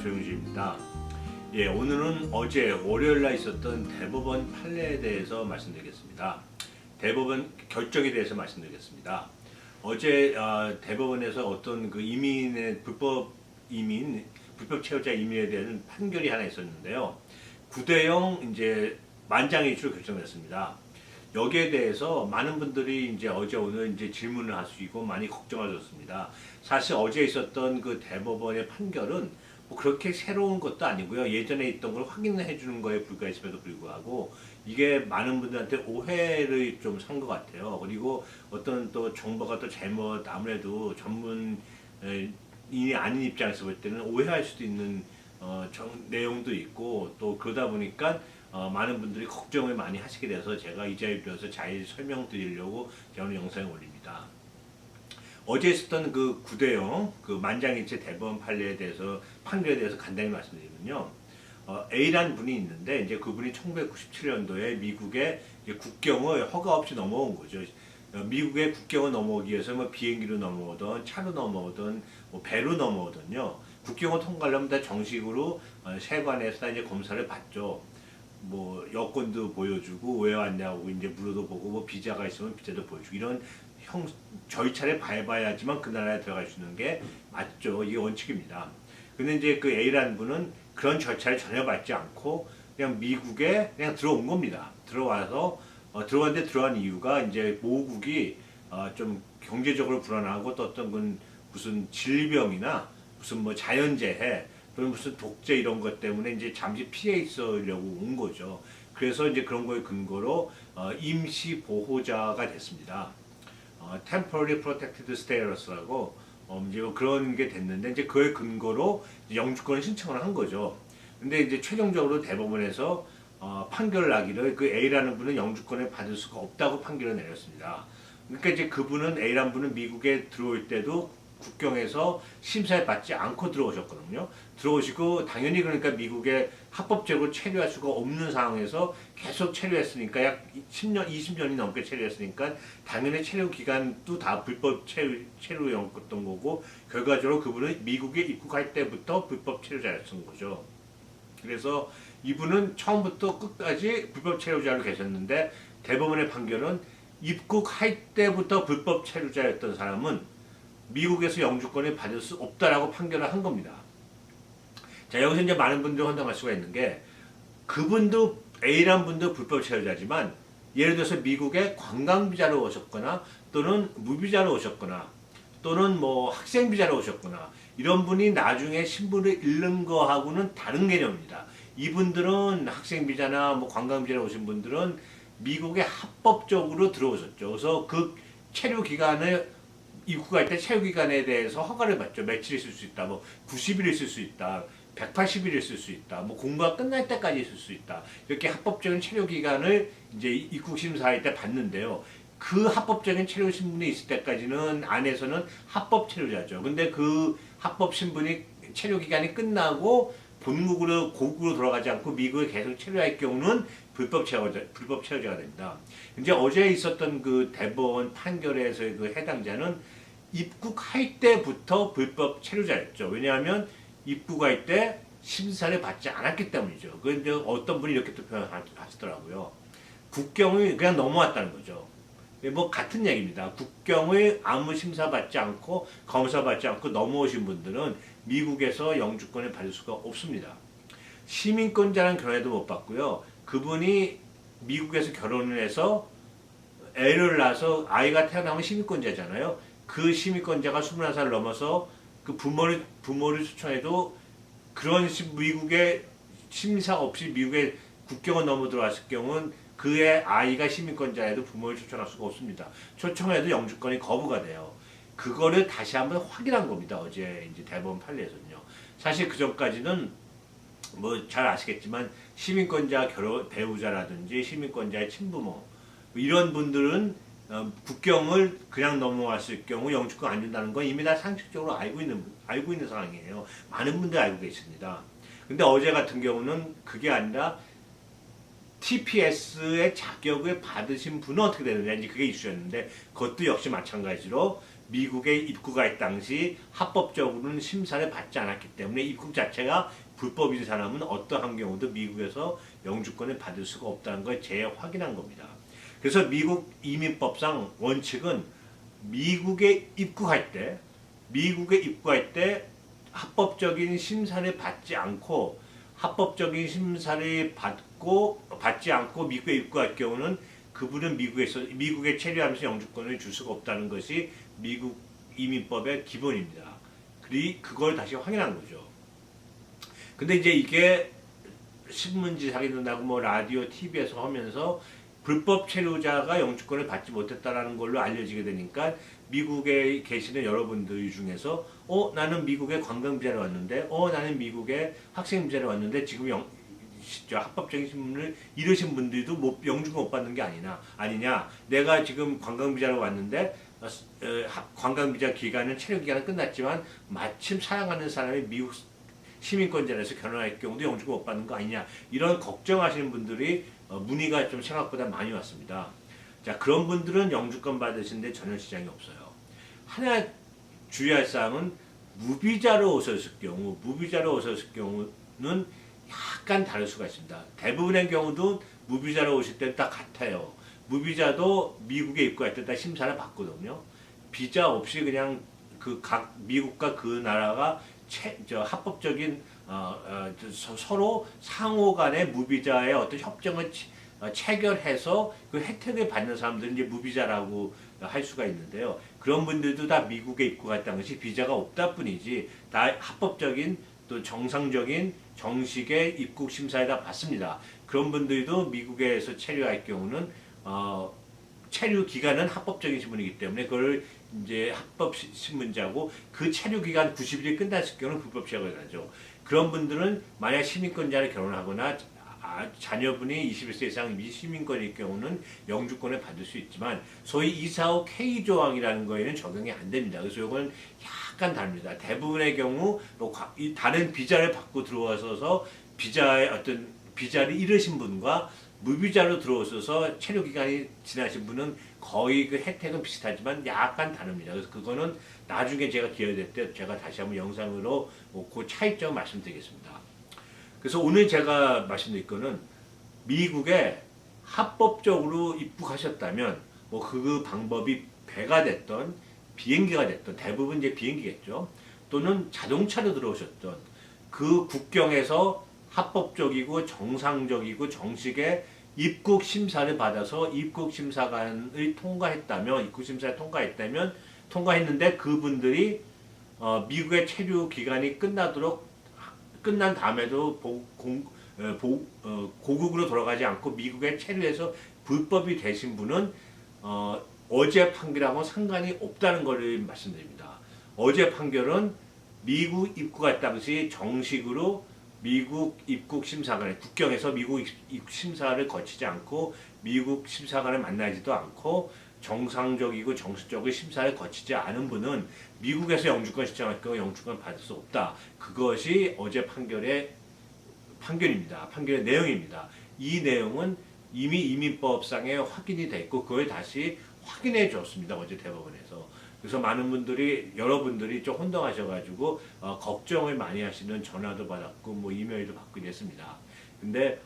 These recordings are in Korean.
조용주입니다. 예, 오늘은 어제 월요일날 있었던 대법원 판례에 대해서 말씀드리겠습니다. 대법원 결정에 대해서 말씀드리겠습니다. 어제 대법원에서 어떤 그 이민의 불법 체류자 이민에 대한 판결이 하나 있었는데요. 9대0 이제 만장일치로 결정됐습니다. 여기에 대해서 많은 분들이 이제 어제 오늘 이제 질문을 하시고 많이 걱정하셨습니다. 사실 어제 있었던 그 대법원의 판결은 뭐 그렇게 새로운 것도 아니고요. 예전에 있던 걸 확인해 주는 거에 불과했음에도 불구하고 이게 많은 분들한테 오해를 좀 산 것 같아요. 그리고 어떤 또 정보가 또 잘못 아무래도 전문인이 아닌 입장에서 볼 때는 오해할 수도 있는 내용도 있고 또 그러다 보니까 많은 분들이 걱정을 많이 하시게 돼서 제가 이 자리에 빌어서 잘 설명드리려고 오늘 영상을 올립니다. 어제 있었던 그 9대0 그 만장일치 대법원 판례에 대해서 간단히 말씀드리면요. A라는 분이 있는데 이제 그분이 1997년도에 미국의 국경을 허가 없이 넘어온 거죠. 미국의 국경을 넘어오기 위해서 뭐 비행기로 넘어오든 차로 넘어오든 뭐 배로 넘어오든요. 국경을 통과하려면 다 정식으로 세관에서 이제 검사를 받죠. 뭐 여권도 보여주고 왜 왔냐고 이제 물어보고 뭐 비자가 있으면 비자도 보여주고 이런 절차를 밟아야지만 그 나라에 들어갈 수 있는 게 맞죠. 이게 원칙입니다. 근데 이제 그 A라는 분은 그런 절차를 전혀 밟지 않고 그냥 미국에 그냥 들어온 겁니다. 들어와서 들어왔는데 들어간 이유가 이제 모국이 좀 경제적으로 불안하고 또 어떤 건 무슨 질병이나 무슨 뭐 자연재해 또는 무슨 독재 이런 것 때문에 이제 잠시 피해 있으려고 온 거죠. 그래서 이제 그런 거에 근거로 임시 보호자가 됐습니다. Temporary Protected Status라고 이제 그런 게 됐는데 이제 그에 근거로 영주권을 신청을 한 거죠. 근데 이제 최종적으로 대법원에서 판결을 하기를 그 A라는 분은 영주권을 받을 수가 없다고 판결을 내렸습니다. 그러니까 이제 그분은 A라는 분은 미국에 들어올 때도 국경에서 심사를 받지 않고 들어오셨거든요. 들어오시고 당연히 그러니까 미국에 합법적으로 체류할 수가 없는 상황에서 계속 체류했으니까 약 10년, 20년이 넘게 체류했으니까 당연히 체류 기간도 다 불법 체류였던 거고 결과적으로 그분은 미국에 입국할 때부터 불법 체류자였던 거죠. 그래서 이분은 처음부터 끝까지 불법 체류자로 계셨는데 대법원의 판결은 입국할 때부터 불법 체류자였던 사람은 미국에서 영주권을 받을 수 없다라고 판결을 한 겁니다. 자, 여기서 이제 많은 분들이 혼동할 수가 있는 게 그분도 A라는 분도 불법 체류자지만 예를 들어서 미국에 관광비자로 오셨거나 또는 무비자로 오셨거나 또는 뭐 학생비자로 오셨거나 이런 분이 나중에 신분을 잃는 거하고는 다른 개념입니다. 이분들은 학생비자나 뭐 관광비자로 오신 분들은 미국에 합법적으로 들어오셨죠. 그래서 그 체류 기간을 입국할 때 체류 기간에 대해서 허가를 받죠. 며칠 있을 수 있다. 뭐 90일 있을 수 있다. 180일 있을 수 있다. 뭐 공부가 끝날 때까지 있을 수 있다. 이렇게 합법적인 체류 기간을 이제 입국 심사할 때 받는데요. 그 합법적인 체류 신분이 있을 때까지는 안에서는 합법 체류자죠. 근데 그 합법 신분이 체류 기간이 끝나고 본국으로 고국으로 돌아가지 않고 미국에 계속 체류할 경우는 불법 체류자가 됩니다. 이제 어제 있었던 그 대법원 판결에서의 그 해당자는 입국할 때부터 불법 체류자였죠. 왜냐하면 입국할 때 심사를 받지 않았기 때문이죠. 그런데 어떤 분이 이렇게 또 표현하시더라고요. 국경을 그냥 넘어왔다는 거죠. 뭐 같은 얘기입니다. 국경을 아무 심사받지 않고 검사받지 않고 넘어오신 분들은 미국에서 영주권을 받을 수가 없습니다. 시민권자는 결혼해도 못 받고요. 그분이 미국에서 결혼을 해서 애를 낳아서 아이가 태어나면 시민권자잖아요. 그 시민권자가 21살 넘어서 그 부모를 초청해도 그런 미국에 심사 없이 미국에 국경을 넘어 들어왔을 경우는 그의 아이가 시민권자에도 부모를 초청할 수가 없습니다. 초청해도 영주권이 거부가 돼요. 그거를 다시 한번 확인한 겁니다. 어제 이제 대법원 판례에서는요. 사실 그 전까지는 뭐 잘 아시겠지만 시민권자 배우자라든지 시민권자의 친부모 이런 분들은 국경을 그냥 넘어왔을 경우 영주권 안 준다는 건 이미 다 상식적으로 알고 있는 상황이에요. 많은 분들이 알고 계십니다. 근데 어제 같은 경우는 그게 아니라 TPS의 자격을 받으신 분은 어떻게 되느냐 이제 그게 이슈였는데 그것도 역시 마찬가지로 미국에 입국할 당시 합법적으로는 심사를 받지 않았기 때문에 입국 자체가 불법인 사람은 어떠한 경우도 미국에서 영주권을 받을 수가 없다는 걸 재확인한 겁니다. 그래서 미국 이민법상 원칙은 미국에 입국할 때 합법적인 심사를 받지 않고 받지 않고 미국에 입국할 경우는 그분은 미국에 체류하면서 영주권을 줄 수가 없다는 것이 미국 이민법의 기본입니다. 그걸 다시 확인한 거죠. 근데 이제 이게 신문지 사기도 나고 뭐 라디오, TV에서 하면서 불법 체류자가 영주권을 받지 못했다라는 걸로 알려지게 되니까 미국에 계시는 여러분들 중에서 나는 미국에 관광비자로 왔는데 나는 미국에 학생비자로 왔는데 지금 합법적인 신분을 잃으신 분들도 영주권 못 받는 게 아니냐. 내가 지금 관광비자로 왔는데 관광비자 기간은 체류 기간은 끝났지만 마침 사랑하는 사람이 미국 시민권자라서 결혼할 경우도 영주권 못 받는 거 아니냐. 이런 걱정하시는 분들이 문의가 좀 생각보다 많이 왔습니다. 자, 그런 분들은 영주권 받으시는데 전혀 지장이 없어요. 하나 주의할 사항은 무비자로 오셨을 경우는 약간 다를 수가 있습니다. 대부분의 경우도 무비자로 오실 때 다 같아요. 무비자도 미국에 입국할 때 다 심사를 받거든요. 비자 없이 그냥 각 미국과 그 나라가 합법적인 서로 상호 간의 무비자의 어떤 협정을 체결해서 그 혜택을 받는 사람들은 이제 무비자라고 할 수가 있는데요. 그런 분들도 다 미국에 입국할 당시 비자가 없다 뿐이지 다 합법적인 또 정상적인 정식의 입국 심사에 다 받습니다. 그런 분들도 미국에서 체류할 경우는 체류 기간은 합법적인 신분이기 때문에 그걸 이제 합법 신분자고 그 체류 기간 90일이 끝났을 경우는 불법 체류가 되죠. 그런 분들은 만약 시민권자를 결혼하거나 자녀분이 21세 이상 미시민권일 경우는 영주권을 받을 수 있지만 소위 245 K 조항이라는 거에는 적용이 안 됩니다. 그래서 이건 약간 다릅니다. 대부분의 경우 다른 비자를 받고 들어와서 비자를 잃으신 분과 무비자로 들어오셔서 체류 기간이 지나신 분은 거의 그 혜택은 비슷하지만 약간 다릅니다. 그래서 그거는 나중에 제가 기회 될 때 제가 다시 한번 영상으로 그 차이점 말씀드리겠습니다. 그래서 오늘 제가 말씀드릴 거는 미국에 합법적으로 입국하셨다면 그 방법이 배가 됐던 비행기가 됐던 대부분 이제 비행기겠죠. 또는 자동차로 들어오셨던 그 국경에서 합법적이고 정상적이고 정식의 입국 심사를 받아서 입국 심사관을 통과했는데 그분들이 미국의 체류 기간이 끝난 다음에도 고국으로 돌아가지 않고 미국에 체류해서 불법이 되신 분은 어제 판결하고 상관이 없다는 것을 말씀드립니다. 어제 판결은 미국 입국할 당시 정식으로 미국 입국 심사관의 국경에서 미국 입국 심사를 거치지 않고 미국 심사관을 만나지도 않고 정상적이고 정식적인 심사를 거치지 않은 분은 미국에서 영주권 신청할 경우 영주권 받을 수 없다. 그것이 어제 판결입니다. 판결의 내용입니다. 이 내용은 이미 이민법상에 확인이 돼 있고 그걸 다시 확인해 줬습니다. 어제 대법원에서. 그래서 많은 분들이 여러분들이 좀 혼동하셔가지고 걱정을 많이 하시는 전화도 받았고 이메일도 받고 이랬습니다. 근데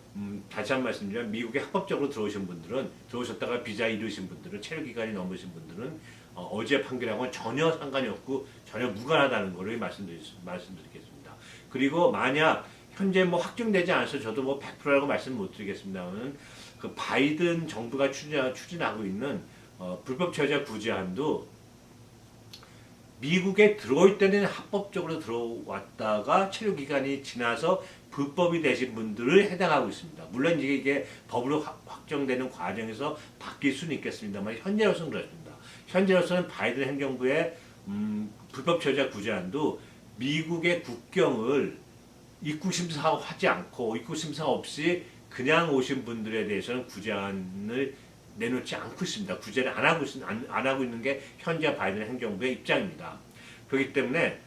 다시 한 번 말씀드리면 미국에 합법적으로 들어오셨다가 비자 잃으신 분들은 체류 기간이 넘으신 분들은 어제 판결하고는 전혀 상관이 없고 전혀 무관하다는 것을 말씀드리겠습니다. 그리고 만약 현재 확정되지 않아서 저도 100%라고 말씀 못 드리겠습니다만 그 바이든 정부가 추진하고 있는 불법 체류자 구제안도 미국에 들어올 때는 합법적으로 들어왔다가 체류 기간이 지나서 불법이 되신 분들을 해당하고 있습니다. 물론 이게 법으로 확정되는 과정에서 바뀔 수는 있겠습니다만 현재로서는 그렇습니다. 현재로서는 바이든 행정부의 불법 체류자 구제안도 미국의 국경을 입국 심사하지 않고 입국 심사 없이 그냥 오신 분들에 대해서는 구제안을 내놓지 않고 있습니다. 구제를 안 하고 있는 게 현재 바이든 행정부의 입장입니다. 그렇기 때문에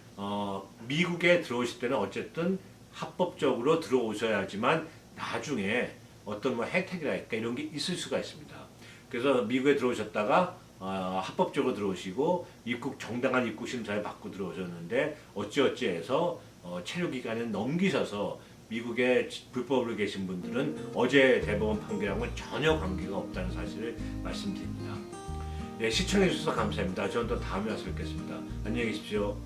미국에 들어오실 때는 어쨌든 합법적으로 들어오셔야지만 나중에 어떤 혜택이랄까 이런 게 있을 수가 있습니다. 그래서 미국에 들어오셨다가 합법적으로 들어오시고 정당한 입국 심사를 받고 들어오셨는데 어찌어찌해서 체류 기간을 넘기셔서 미국에 불법으로 계신 분들은 어제 대법원 판결하고는 전혀 관계가 없다는 사실을 말씀드립니다. 네, 시청해 주셔서 감사합니다. 저는 또 다음에 와서 뵙겠습니다. 안녕히 계십시오.